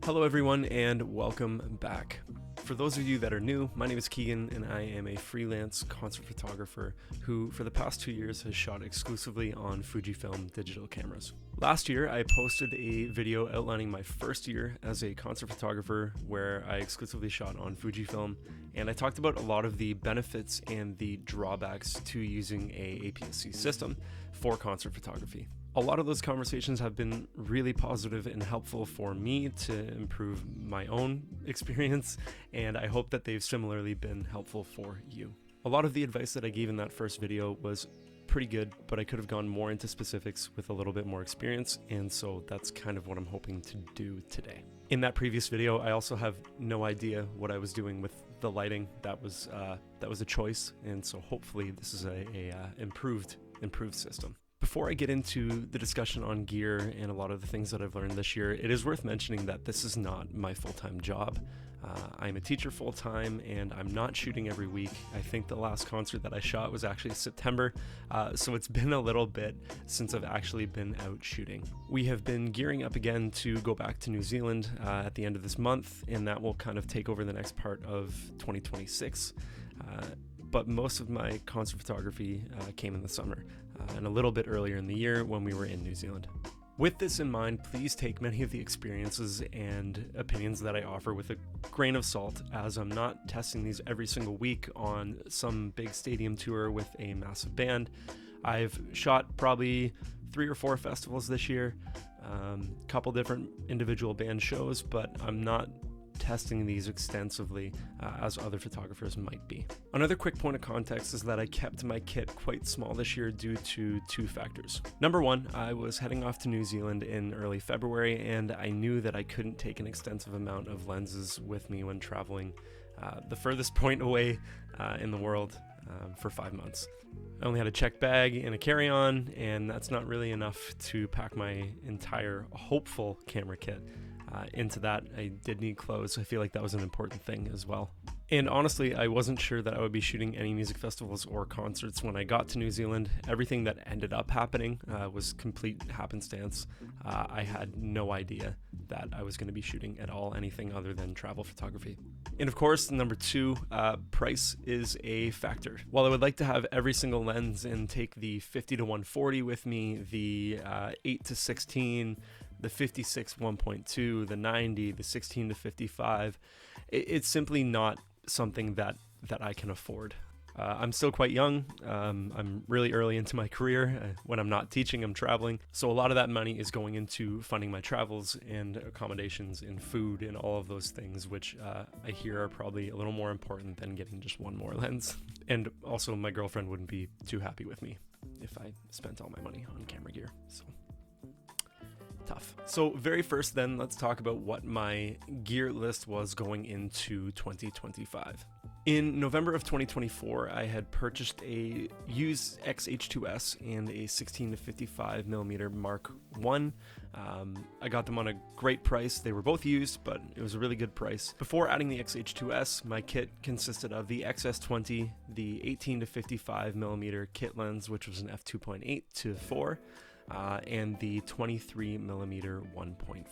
Hello everyone and welcome back. For those of you that are new, my name is Keegan and I am a freelance concert photographer who for the past 2 years has shot exclusively on Fujifilm digital cameras. Last year I posted a video outlining my first year as a concert photographer where I exclusively shot on Fujifilm, and I talked about a lot of the benefits and the drawbacks to using a APS-C system for concert photography. A lot of those conversations have been really positive and helpful for me to improve my own experience, and I hope that they've similarly been helpful for you. A lot of the advice that I gave in that first video was pretty good, but I could have gone more into specifics with a little bit more experience, and so that's kind of what I'm hoping to do today. In that previous video, I also have no idea what I was doing with the lighting. That was a choice, and so hopefully this is a improved system. Before I get into the discussion on gear and a lot of the things that I've learned this year, it is worth mentioning that this is not my full-time job. I'm a teacher full-time and I'm not shooting every week. I think the last concert that I shot was actually September, so it's been a little bit since I've actually been out shooting. We have been gearing up again to go back to New Zealand at the end of this month, and that will kind of take over the next part of 2026. But most of my concert photography came in the summer and a little bit earlier in the year when we were in New Zealand. With this in mind, please take many of the experiences and opinions that I offer with a grain of salt, as I'm not testing these every single week on some big stadium tour with a massive band. I've shot probably 3 or 4 festivals this year, a couple different individual band shows, but I'm not testing these extensively as other photographers might be. Another quick point of context is that I kept my kit quite small this year due to 2 factors. Number one, I was heading off to New Zealand in early February, and I knew that I couldn't take an extensive amount of lenses with me when traveling the furthest point away in the world for 5 months. I only had a check bag and a carry-on, and that's not really enough to pack my entire hopeful camera kit. Into that, I did need clothes. I feel like that was an important thing as well. And honestly, I wasn't sure that I would be shooting any music festivals or concerts when I got to New Zealand. Everything that ended up happening was complete happenstance. I had no idea that I was going to be shooting at all anything other than travel photography. And of course, number 2, price is a factor. While I would like to have every single lens and take the 50-140 with me, the 8-16, the 56 1.2, the 90, the 16-55, it's simply not something that I can afford. I'm still quite young. I'm really early into my career. When I'm not teaching, I'm traveling. So a lot of that money is going into funding my travels and accommodations and food and all of those things, which I hear are probably a little more important than getting just one more lens. And also my girlfriend wouldn't be too happy with me if I spent all my money on camera gear. So tough. So very first then, let's talk about what my gear list was going into 2025. In November of 2024, I had purchased a used X-H2s and a 16-55mm Mark I. I got them on a great price. They were both used, but it was a really good price. Before adding the X-H2s, my kit consisted of the XS20, the 18-55mm kit lens, which was an f2.8 to 4, and the 23mm 1.4.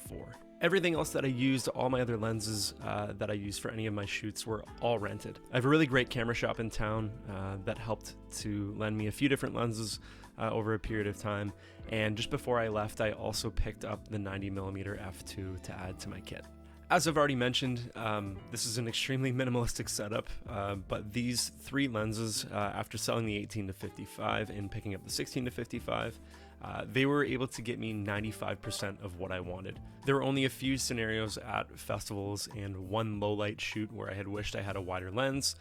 Everything else that I used, all my other lenses that I used for any of my shoots, were all rented. I have a really great camera shop in town that helped to lend me a few different lenses over a period of time, and just before I left, I also picked up the 90mm f2 to add to my kit. As I've already mentioned, this is an extremely minimalistic setup, but these 3 lenses, after selling the 18-55 and picking up the 16-55, they were able to get me 95% of what I wanted. There were only a few scenarios at festivals and one low light shoot where I had wished I had a wider lens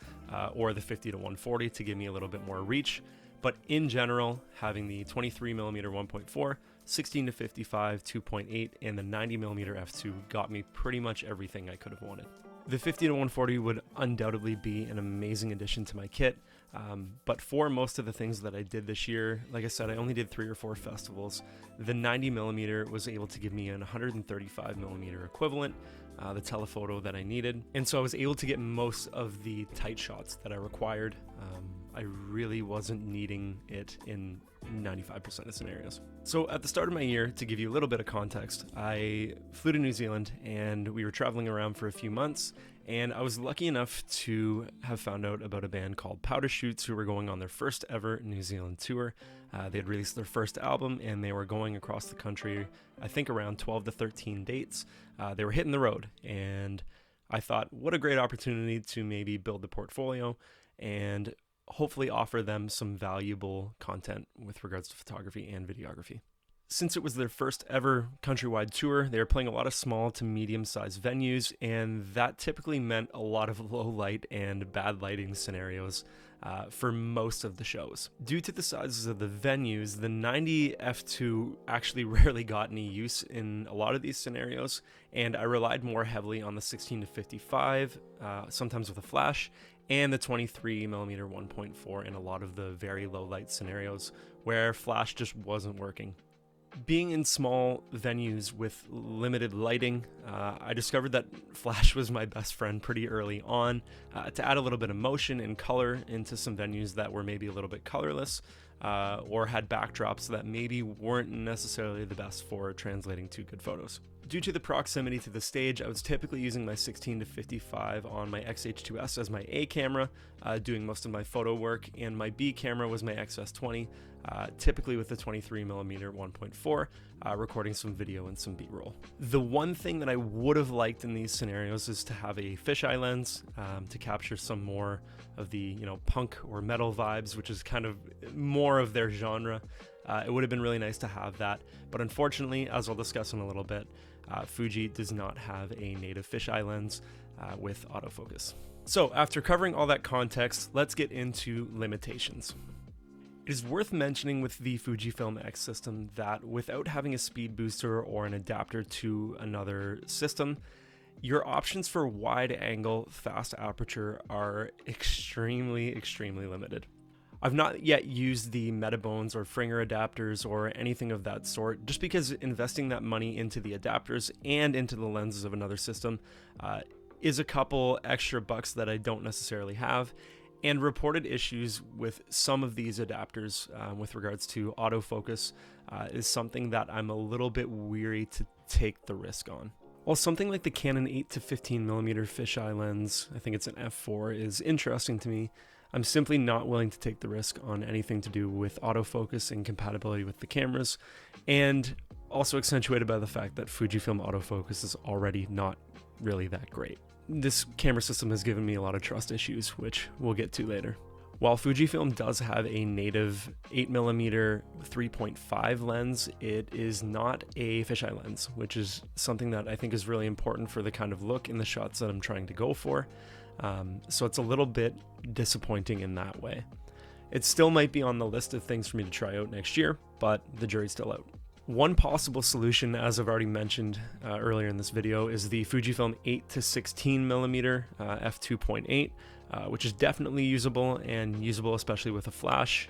or the 50-140 to give me a little bit more reach. But in general, having the 23mm 1.4, 16-55 2.8, and the 90mm f2 got me pretty much everything I could have wanted. The 50-140 would undoubtedly be an amazing addition to my kit, but for most of the things that I did this year, like I said, I only did 3 or 4 festivals. The 90mm was able to give me an 135mm equivalent, the telephoto that I needed, and so I was able to get most of the tight shots that I required. I really wasn't needing it in 95% of scenarios. So at the start of my year, to give you a little bit of context, I flew to New Zealand and we were traveling around for a few months, and I was lucky enough to have found out about a band called Chutes who were going on their first ever New Zealand tour. They had released their first album and they were going across the country, I think around 12 to 13 dates. They were hitting the road, and I thought, what a great opportunity to maybe build the portfolio and hopefully offer them some valuable content with regards to photography and videography. Since it was their first ever countrywide tour, they were playing a lot of small to medium-sized venues, and that typically meant a lot of low light and bad lighting scenarios for most of the shows. Due to the sizes of the venues, the 90 f2 actually rarely got any use in a lot of these scenarios, and I relied more heavily on the 16 to 55, sometimes with a flash, and the 23mm 1.4 in a lot of the very low light scenarios where flash just wasn't working. Being in small venues with limited lighting, I discovered that flash was my best friend pretty early on to add a little bit of motion and color into some venues that were maybe a little bit colorless or had backdrops that maybe weren't necessarily the best for translating to good photos. Due to the proximity to the stage, I was typically using my 16 to 55 on my X-H2s as my A camera, doing most of my photo work, and my B camera was my XS20, typically with the 23mm 1.4, recording some video and some B-roll. The one thing that I would have liked in these scenarios is to have a fisheye lens to capture some more of the, punk or metal vibes, which is kind of more of their genre. It would have been really nice to have that, but unfortunately, as I'll discuss in a little bit, Fuji does not have a native fisheye lens with autofocus. So after covering all that context, let's get into limitations. It is worth mentioning with the Fujifilm X system that without having a speed booster or an adapter to another system, your options for wide angle fast aperture are extremely limited. I've not yet used the Metabones or Fringer adapters or anything of that sort, just because investing that money into the adapters and into the lenses of another system is a couple extra bucks that I don't necessarily have, and reported issues with some of these adapters with regards to autofocus is something that I'm a little bit weary to take the risk on. While something like the Canon 8 to 15mm fisheye lens, I think it's an f4, is interesting to me, I'm simply not willing to take the risk on anything to do with autofocus and compatibility with the cameras, and also accentuated by the fact that Fujifilm autofocus is already not really that great. This camera system has given me a lot of trust issues, which we'll get to later. While Fujifilm does have a native 8mm 3.5 lens, it is not a fisheye lens, which is something that I think is really important for the kind of look in the shots that I'm trying to go for. So it's a little bit disappointing in that way. It still might be on the list of things for me to try out next year, but the jury's still out. One possible solution, as I've already mentioned earlier in this video, is the Fujifilm 8 to 16mm f2.8, which is definitely usable, and usable especially with a flash.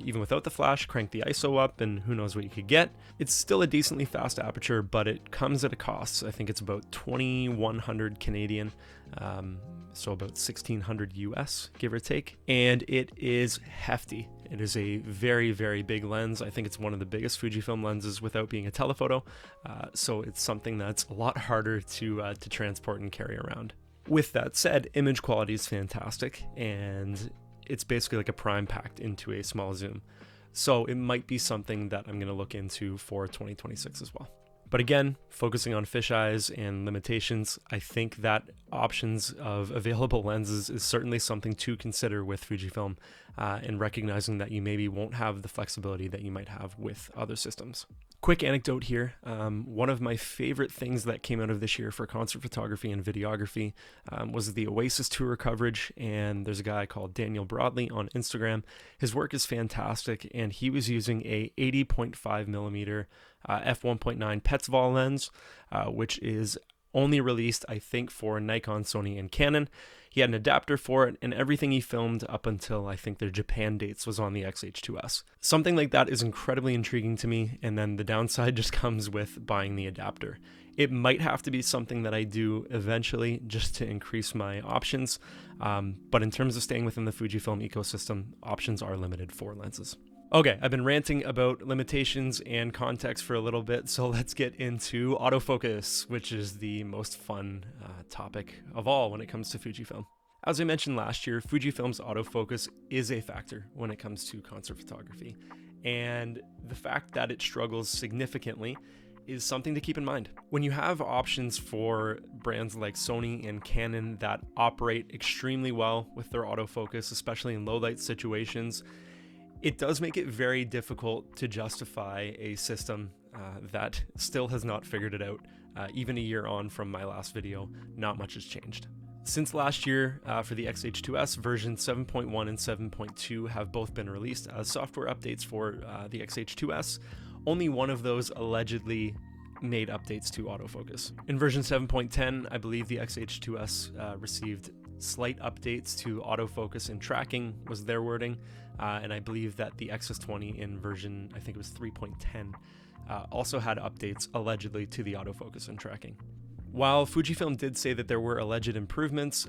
Even without the flash, crank the ISO up and who knows what you could get. It's still a decently fast aperture, but it comes at a cost. I think it's about 2,100 Canadian, so about 1,600 US, give or take. And it is hefty. It is a very big lens. I think it's one of the biggest Fujifilm lenses without being a telephoto. So it's something that's a lot harder to transport and carry around. With that said, image quality is fantastic, and it's basically like a prime packed into a small zoom. So it might be something that I'm going to look into for 2026 as well. But again, focusing on fisheyes and limitations, I think that options of available lenses is certainly something to consider with Fujifilm, and recognizing that you maybe won't have the flexibility that you might have with other systems. Quick anecdote here, one of my favorite things that came out of this year for concert photography and videography was the Oasis tour coverage, and there's a guy called Daniel Broadley on Instagram. His work is fantastic, and he was using a 80.5mm f1.9 Petzval lens, which is only released, I think, for Nikon, Sony, and Canon. He had an adapter for it, and everything he filmed up until I think their Japan dates was on the X-H2s. Something like that is incredibly intriguing to me, and then the downside just comes with buying the adapter. It might have to be something that I do eventually just to increase my options, but in terms of staying within the Fujifilm ecosystem, options are limited for lenses. Okay, I've been ranting about limitations and context for a little bit, so let's get into autofocus, which is the most fun topic of all when it comes to Fujifilm. As I mentioned last year, Fujifilm's autofocus is a factor when it comes to concert photography, and the fact that it struggles significantly is something to keep in mind. When you have options for brands like Sony and Canon that operate extremely well with their autofocus, especially in low light situations, it does make it very difficult to justify a system that still has not figured it out. Even a year on from my last video, not much has changed. Since last year, for the X-H2s, version 7.1 and 7.2 have both been released as software updates for the X-H2s. Only one of those allegedly made updates to autofocus. In version 7.10, I believe the X-H2s received slight updates to autofocus and tracking was their wording, and I believe that the XS20 in version, I think it was 3.10, also had updates allegedly to the autofocus and tracking. While Fujifilm did say that there were alleged improvements,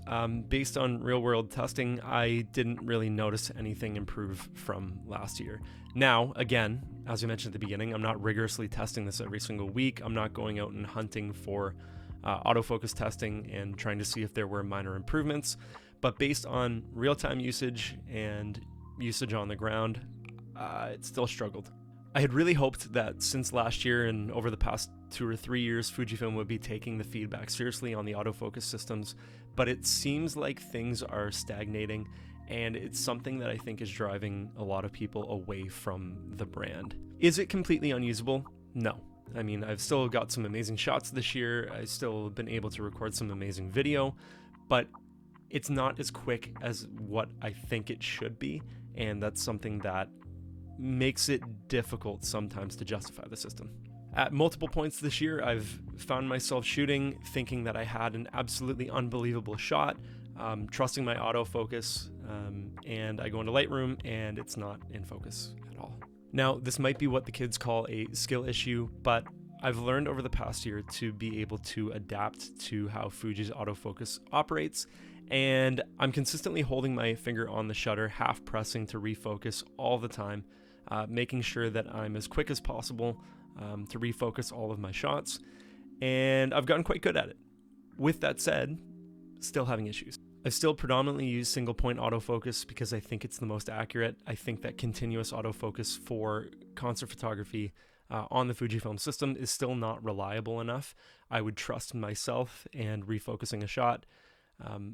based on real-world testing, I didn't really notice anything improve from last year. Now, again, as I mentioned at the beginning, I'm not rigorously testing this every single week. I'm not going out and hunting for autofocus testing and trying to see if there were minor improvements, but based on real-time usage and usage on the ground, it still struggled. I had really hoped that since last year and over the past 2 or 3 years, Fujifilm would be taking the feedback seriously on the autofocus systems, but it seems like things are stagnating, and it's something that I think is driving a lot of people away from the brand. Is it completely unusable? No. I mean, I've still got some amazing shots this year. I've still been able to record some amazing video, but it's not as quick as what I think it should be, and that's something that makes it difficult sometimes to justify the system. At multiple points this year, I've found myself shooting thinking that I had an absolutely unbelievable shot, trusting my autofocus, and I go into Lightroom and it's not in focus at all. Now, this might be what the kids call a skill issue, but I've learned over the past year to be able to adapt to how Fuji's autofocus operates, and I'm consistently holding my finger on the shutter, half pressing to refocus all the time, making sure that I'm as quick as possible to refocus all of my shots, and I've gotten quite good at it. With that said, still having issues. I still predominantly use single point autofocus because I think it's the most accurate. I think that continuous autofocus for concert photography on the Fujifilm system is still not reliable enough. I would trust myself and refocusing a shot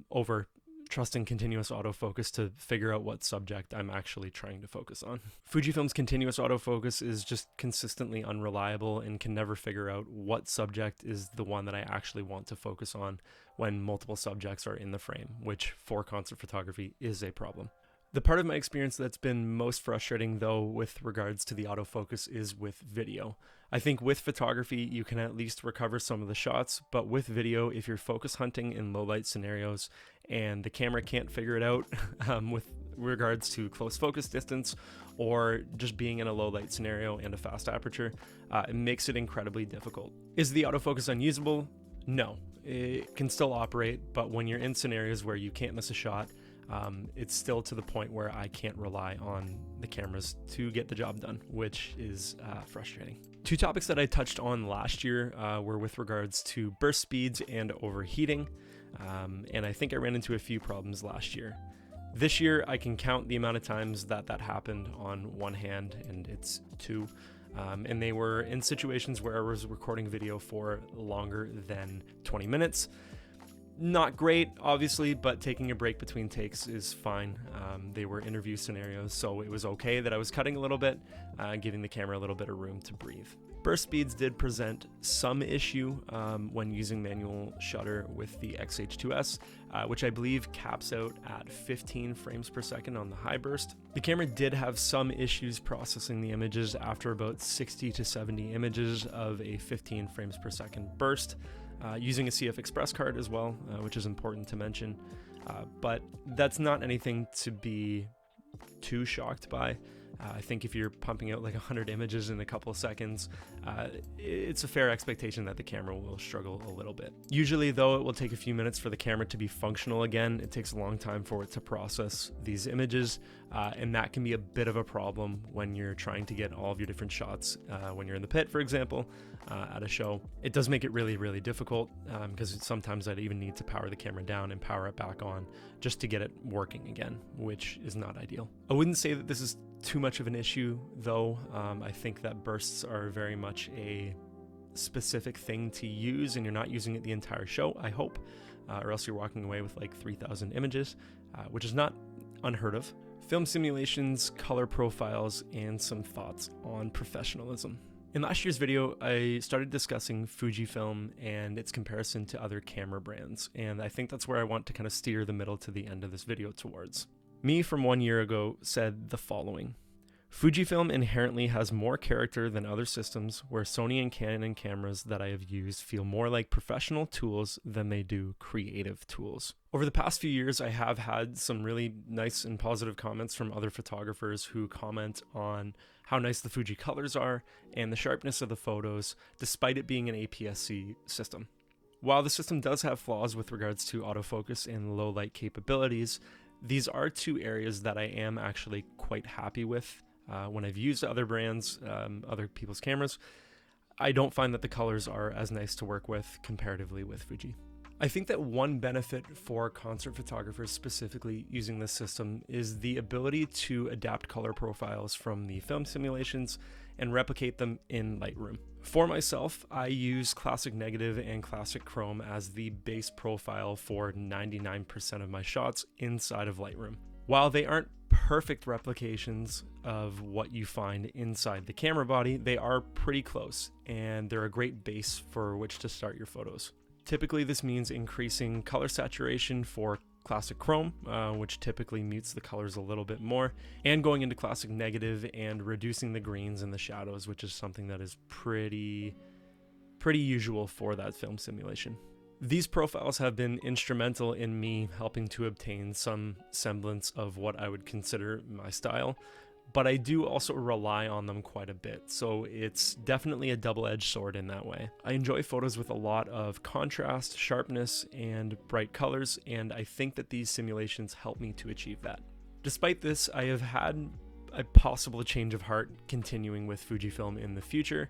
over trusting continuous autofocus to figure out what subject I'm actually trying to focus on. Fujifilm's continuous autofocus is just consistently unreliable and can never figure out what subject is the one that I actually want to focus on when multiple subjects are in the frame, which for concert photography is a problem. The part of my experience that's been most frustrating, though, with regards to the autofocus is with video. I think with photography, you can at least recover some of the shots, but with video, if you're focus hunting in low light scenarios and the camera can't figure it out with regards to close focus distance or just being in a low light scenario and a fast aperture, it makes it incredibly difficult. Is the autofocus unusable? No. It can still operate, but when you're in scenarios where you can't miss a shot, it's still to the point where I can't rely on the cameras to get the job done, which is frustrating. Two topics that I touched on last year were with regards to burst speeds and overheating, and I think I ran into a few problems last year. This year, I can count the amount of times that happened on one hand, and it's 2. And they were in situations where I was recording video for longer than 20 minutes. Not great, obviously, but taking a break between takes is fine. They were interview scenarios, so it was okay that I was cutting a little bit, giving the camera a little bit of room to breathe. Burst speeds did present some issue when using manual shutter with the X-H2s, which I believe caps out at 15 frames per second on the high burst. The camera did have some issues processing the images after about 60 to 70 images of a 15 frames per second burst. Using a CF Express card as well, which is important to mention, but that's not anything to be too shocked by. I think if you're pumping out like 100 images in a couple of seconds, it's a fair expectation that the camera will struggle a little bit. Usually though, it will take a few minutes for the camera to be functional again. It takes a long time for it to process these images, and that can be a bit of a problem when you're trying to get all of your different shots when you're in the pit, for example, at a show. It does make it really, really difficult because sometimes I'd even need to power the camera down and power it back on just to get it working again, which is not ideal. I wouldn't say that this is too much of an issue though. I think that bursts are very much a specific thing to use, and you're not using it the entire show, I hope, or else you're walking away with like 3,000 images, which is not unheard of. Film simulations, color profiles, and some thoughts on professionalism. In last year's video, I started discussing Fujifilm and its comparison to other camera brands, and I think that's where I want to kind of steer the middle to the end of this video towards. Me from 1 year ago said the following: Fujifilm inherently has more character than other systems, where Sony and Canon cameras that I have used feel more like professional tools than they do creative tools. Over the past few years, I have had some really nice and positive comments from other photographers who comment on how nice the Fuji colors are and the sharpness of the photos, despite it being an APS-C system. While the system does have flaws with regards to autofocus and low light capabilities, these are two areas that I am actually quite happy with. When I've used other brands, other people's cameras, I don't find that the colors are as nice to work with comparatively with Fuji. I think that one benefit for concert photographers specifically using this system is the ability to adapt color profiles from the film simulations and replicate them in Lightroom. For myself, I use classic negative and classic chrome as the base profile for 99% of my shots inside of Lightroom. While they aren't perfect replications of what you find inside the camera body, they are pretty close, and they're a great base for which to start your photos. Typically, this means increasing color saturation for classic chrome, which typically mutes the colors a little bit more, and going into classic negative and reducing the greens and the shadows, which is something that is pretty usual for that film simulation. These profiles have been instrumental in me helping to obtain some semblance of what I would consider my style, but I do also rely on them quite a bit, so it's definitely a double-edged sword in that way. I enjoy photos with a lot of contrast, sharpness, and bright colors, and I think that these simulations help me to achieve that. Despite this, I have had a possible change of heart continuing with Fujifilm in the future,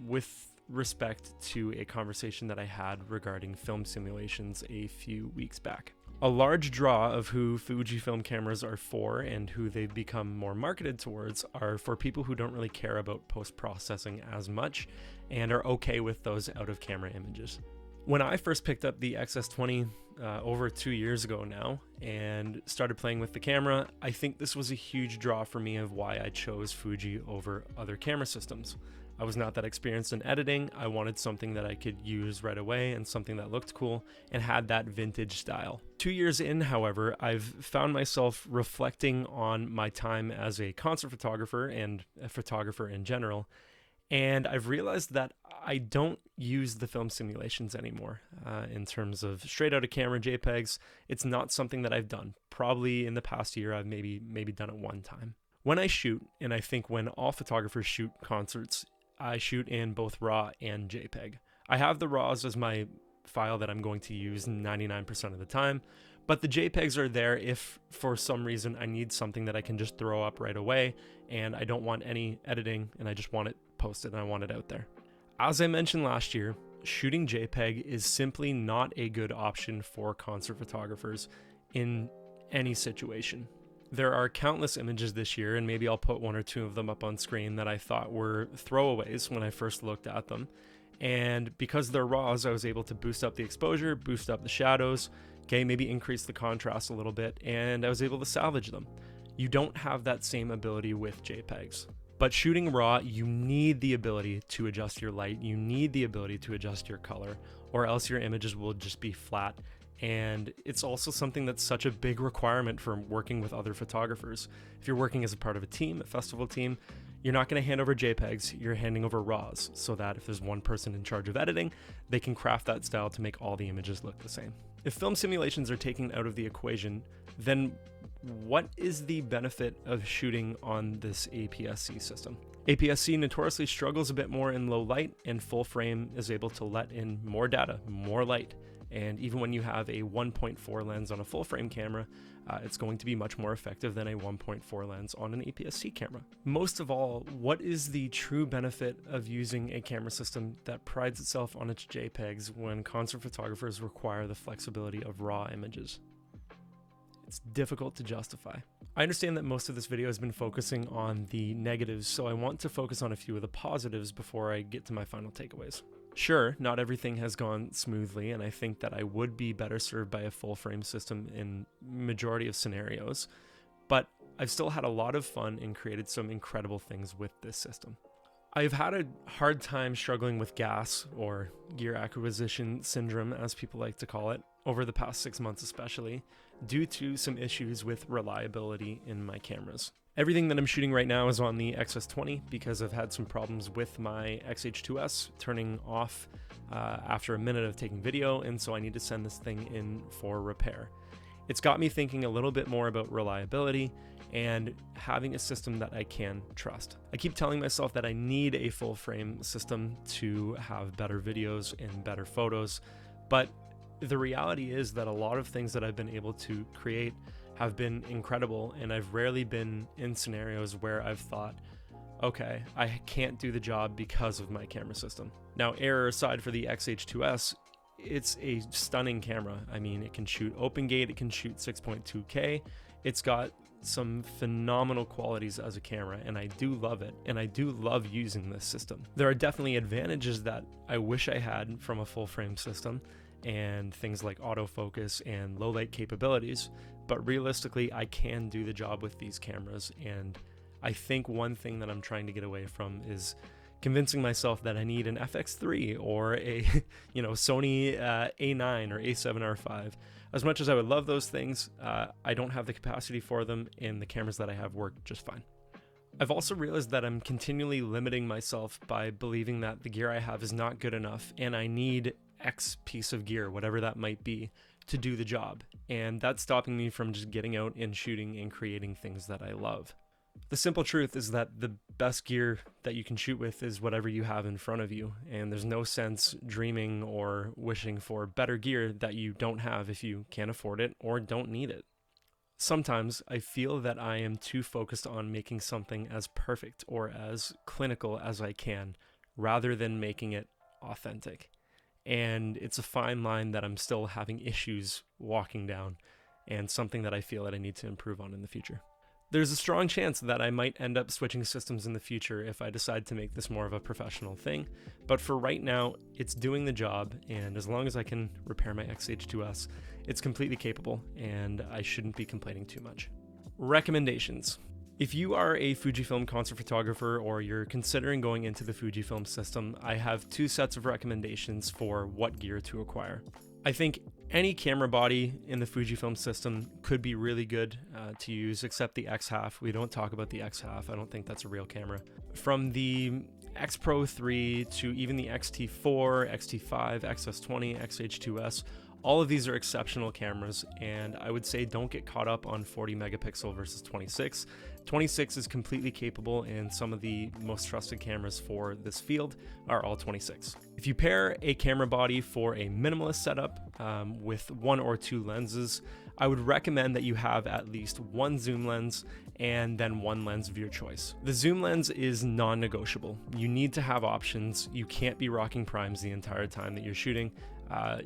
with respect to a conversation that I had regarding film simulations a few weeks back. A large draw of who Fujifilm cameras are for and who they've become more marketed towards are for people who don't really care about post-processing as much and are okay with those out-of-camera images. When I first picked up the XS20 over 2 years ago now and started playing with the camera, I think this was a huge draw for me of why I chose Fuji over other camera systems. I was not that experienced in editing. I wanted something that I could use right away and something that looked cool and had that vintage style. 2 years in, however, I've found myself reflecting on my time as a concert photographer and a photographer in general, and I've realized that I don't use the film simulations anymore. In terms of straight out of camera JPEGs, it's not something that I've done. Probably in the past year, I've maybe done it one time. When I shoot, and I think when all photographers shoot concerts, I shoot in both RAW and JPEG. I have the RAWs as my file that I'm going to use 99% of the time, but the JPEGs are there if for some reason I need something that I can just throw up right away and I don't want any editing and I just want it posted and I want it out there. As I mentioned last year, shooting JPEG is simply not a good option for concert photographers in any situation. There are countless images this year, and maybe I'll put one or two of them up on screen that I thought were throwaways when I first looked at them. And because they're RAWs, I was able to boost up the exposure, boost up the shadows, maybe increase the contrast a little bit, and I was able to salvage them. You don't have that same ability with JPEGs. But shooting RAW, you need the ability to adjust your light, you need the ability to adjust your color, or else your images will just be flat. And it's also something that's such a big requirement for working with other photographers. If you're working as a part of a team, a festival team, you're not going to hand over JPEGs, you're handing over RAWs, so that if there's one person in charge of editing, they can craft that style to make all the images look the same. If film simulations are taken out of the equation, then What is the benefit of shooting on this APS-C system? APS-C notoriously struggles a bit more in low light, and full frame is able to let in more data, more light. And even when you have a 1.4 lens on a full frame camera, it's going to be much more effective than a 1.4 lens on an APS-C camera. Most of all, what is the true benefit of using a camera system that prides itself on its JPEGs when concert photographers require the flexibility of raw images? It's difficult to justify. I understand that most of this video has been focusing on the negatives, so I want to focus on a few of the positives before I get to my final takeaways. Sure, not everything has gone smoothly, and I think that I would be better served by a full frame system in majority of scenarios, but I've still had a lot of fun and created some incredible things with this system. I've had a hard time struggling with gas, or gear acquisition syndrome as people like to call it, over the past 6 months especially, due to some issues with reliability in my cameras. Everything that I'm shooting right now is on the XS20 because I've had some problems with my X-H2s turning off after a minute of taking video, and so I need to send this thing in for repair. It's got me thinking a little bit more about reliability and having a system that I can trust. I keep telling myself that I need a full frame system to have better videos and better photos, but the reality is that a lot of things that I've been able to create have been incredible, and I've rarely been in scenarios where I've thought, okay, I can't do the job because of my camera system. Now, error aside for the X-H2s, it's a stunning camera. I mean, it can shoot open gate, it can shoot 6.2K. It's got some phenomenal qualities as a camera, and I do love it, and I do love using this system. There are definitely advantages that I wish I had from a full frame system, and things like autofocus and low light capabilities, but realistically I can do the job with these cameras. And I think one thing that I'm trying to get away from is convincing myself that I need an FX3 or a Sony A9 or A7R5. As much as I would love those things, I don't have the capacity for them, and the cameras that I have work just fine. I've also realized that I'm continually limiting myself by believing that the gear I have is not good enough, and I need X piece of gear, whatever that might be, to do the job. And that's stopping me from just getting out and shooting and creating things that I love. The simple truth is that the best gear that you can shoot with is whatever you have in front of you, and there's no sense dreaming or wishing for better gear that you don't have if you can't afford it or don't need it. Sometimes I feel that I am too focused on making something as perfect or as clinical as I can, rather than making it authentic. And it's a fine line that I'm still having issues walking down, and something that I feel that I need to improve on in the future. There's a strong chance that I might end up switching systems in the future if I decide to make this more of a professional thing, but for right now, it's doing the job, and as long as I can repair my X-H2s, it's completely capable, and I shouldn't be complaining too much. Recommendations. If you are a Fujifilm concert photographer or you're considering going into the Fujifilm system, I have two sets of recommendations for what gear to acquire. I think any camera body in the Fujifilm system could be really good to use, except the X-Half. We don't talk about the X-Half. I don't think that's a real camera. From the X Pro 3 to even the X-T4, X-T5, X-S20, X-H2s, all of these are exceptional cameras, and I would say don't get caught up on 40 megapixel versus 26. 26 is completely capable, and some of the most trusted cameras for this field are all 26. If you pair a camera body for a minimalist setup with one or two lenses, I would recommend that you have at least one zoom lens and then one lens of your choice. The zoom lens is non-negotiable. You need to have options. You can't be rocking primes the entire time that you're shooting.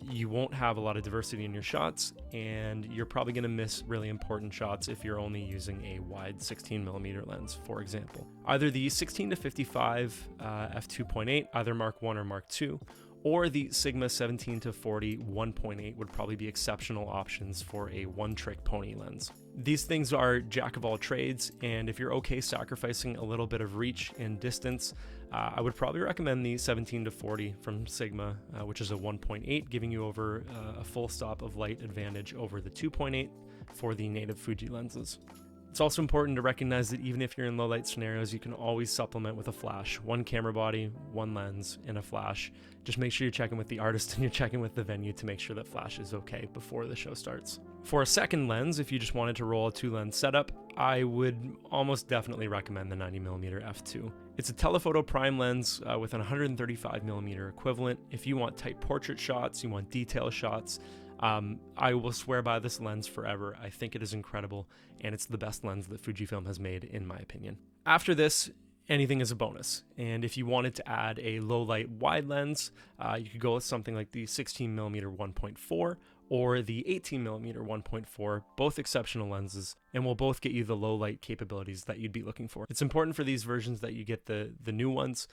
You won't have a lot of diversity in your shots, and you're probably going to miss really important shots if you're only using a wide 16mm lens, for example. Either the 16-55 f2.8, either Mark 1 or Mark 2, or the Sigma 17-40 1.8 would probably be exceptional options for a one-trick pony lens. These things are jack of all trades, and if you're okay sacrificing a little bit of reach and distance, I would probably recommend the 17-40 from Sigma, which is a 1.8, giving you over a full stop of light advantage over the 2.8 for the native Fuji lenses. It's also important to recognize that even if you're in low light scenarios, you can always supplement with a flash. One camera body, one lens, and a flash. Just make sure you're checking with the artist and you're checking with the venue to make sure that flash is okay before the show starts. For a second lens, if you just wanted to roll a 2-lens setup, I would almost definitely recommend the 90mm f2. It's a telephoto prime lens with an 135mm equivalent. If you want tight portrait shots, you want detail shots, I will swear by this lens forever. I think it is incredible, and it's the best lens that Fujifilm has made, in my opinion. After this, anything is a bonus. And if you wanted to add a low light wide lens, you could go with something like the 16mm 1.4 or the 18mm 1.4, both exceptional lenses, and will both get you the low light capabilities that you'd be looking for. It's important for these versions that you get the new ones,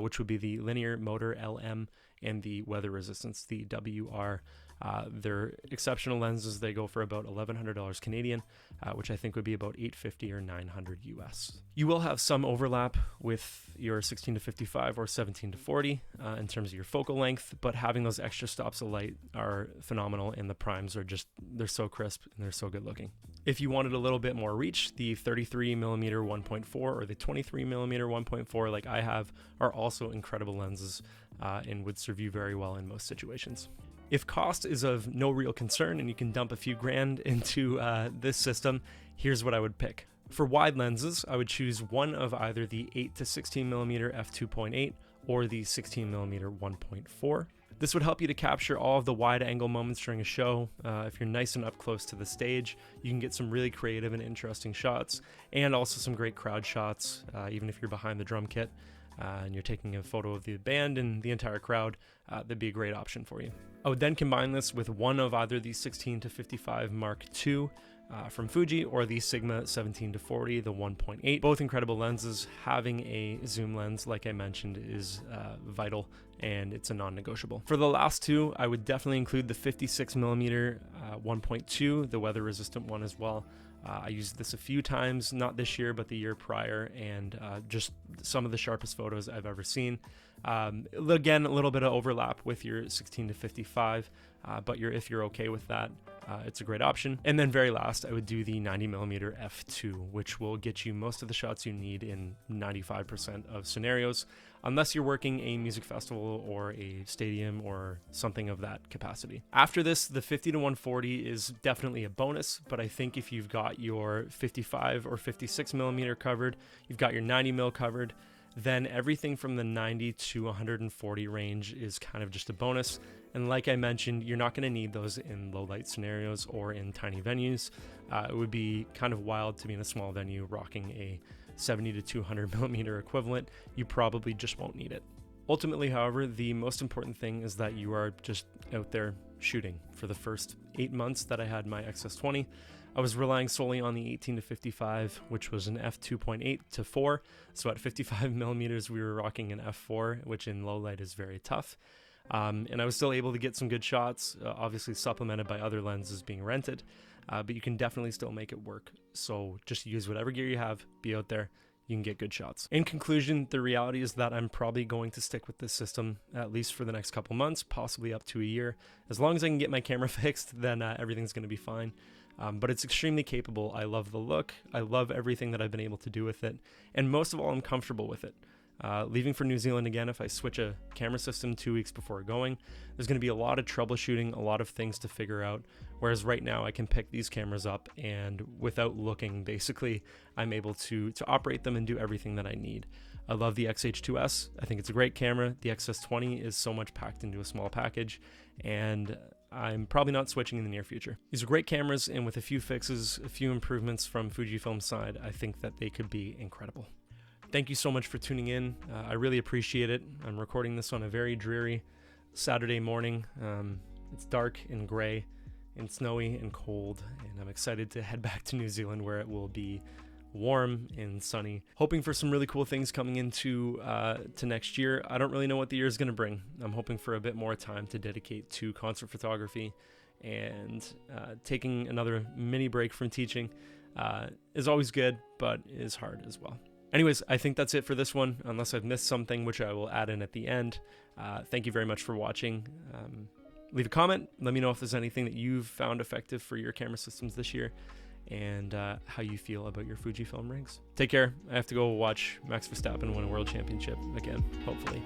which would be the linear motor LM and the weather resistance, the WR. They're exceptional lenses. They go for about $1,100 Canadian, which I think would be about $850 or $900 US. You will have some overlap with your 16-55 or 17-40 in terms of your focal length, but having those extra stops of light are phenomenal, and the primes are just, they're so crisp and they're so good looking. If you wanted a little bit more reach, the 33mm 1.4 or the 23mm 1.4 like I have are also incredible lenses and would serve you very well in most situations. If cost is of no real concern and you can dump a few grand into this system, here's what I would pick. For wide lenses, I would choose one of either the 8-16mm f2.8 or the 16mm 1.4. This would help you to capture all of the wide angle moments during a show. If you're nice and up close to the stage, you can get some really creative and interesting shots, and also some great crowd shots, even if you're behind the drum kit and you're taking a photo of the band and the entire crowd. That'd be a great option for you. I would then combine this with one of either the 16-55 Mark II from Fuji or the Sigma 17-40, the 1.8. Both incredible lenses. Having a zoom lens, like I mentioned, is vital, and it's a non-negotiable. For the last two, I would definitely include the 56mm 1.2, the weather-resistant one as well. I used this a few times, not this year, but the year prior, and just some of the sharpest photos I've ever seen. Again, a little bit of overlap with your 16-55, but if you're okay with that, it's a great option. And then very last, I would do the 90mm f2, which will get you most of the shots you need in 95% of scenarios, unless you're working a music festival or a stadium or something of that capacity. After this, the 50-140 is definitely a bonus, but I think if you've got your 55 or 56mm covered, you've got your 90mm covered, then everything from the 90 to 140 range is kind of just a bonus. And like I mentioned, you're not going to need those in low light scenarios or in tiny venues. It would be kind of wild to be in a small venue rocking a 70 to 200mm equivalent. You probably just won't need it. Ultimately, however, the most important thing is that you are just out there shooting. For the first 8 months that I had my XS20, I was relying solely on the 18-55, which was an f2.8 to 4. So at 55mm, we were rocking an f4, which in low light is very tough. And I was still able to get some good shots, obviously supplemented by other lenses being rented, but you can definitely still make it work. So just use whatever gear you have, be out there, you can get good shots. In conclusion, the reality is that I'm probably going to stick with this system at least for the next couple months, possibly up to a year. As long as I can get my camera fixed, then everything's going to be fine. But it's extremely capable. I love the look. I love everything that I've been able to do with it. And most of all, I'm comfortable with it. Leaving for New Zealand again, if I switch a camera system 2 weeks before going, there's going to be a lot of troubleshooting, a lot of things to figure out. Whereas right now I can pick these cameras up and without looking, basically, I'm able to operate them and do everything that I need. I love the X-H2s. I think it's a great camera. The XS20 is so much packed into a small package, and I'm probably not switching in the near future. These are great cameras, and with a few fixes, a few improvements from Fujifilm's side, I think that they could be incredible. Thank you so much for tuning in. I really appreciate it. I'm recording this on a very dreary Saturday morning. It's dark and gray and snowy and cold, and I'm excited to head back to New Zealand where it will be warm and sunny. Hoping for some really cool things coming into to next year. I don't really know what the year is going to bring. I'm hoping for a bit more time to dedicate to concert photography, and taking another mini break from teaching is always good, but is hard as well. Anyways, I think that's it for this one, unless I've missed something, which I will add in at the end. Thank you very much for watching. Leave a comment. Let me know if there's anything that you've found effective for your camera systems this year. and how you feel about your Fujifilm rigs. Take care. I have to go watch Max Verstappen win a world championship again, hopefully.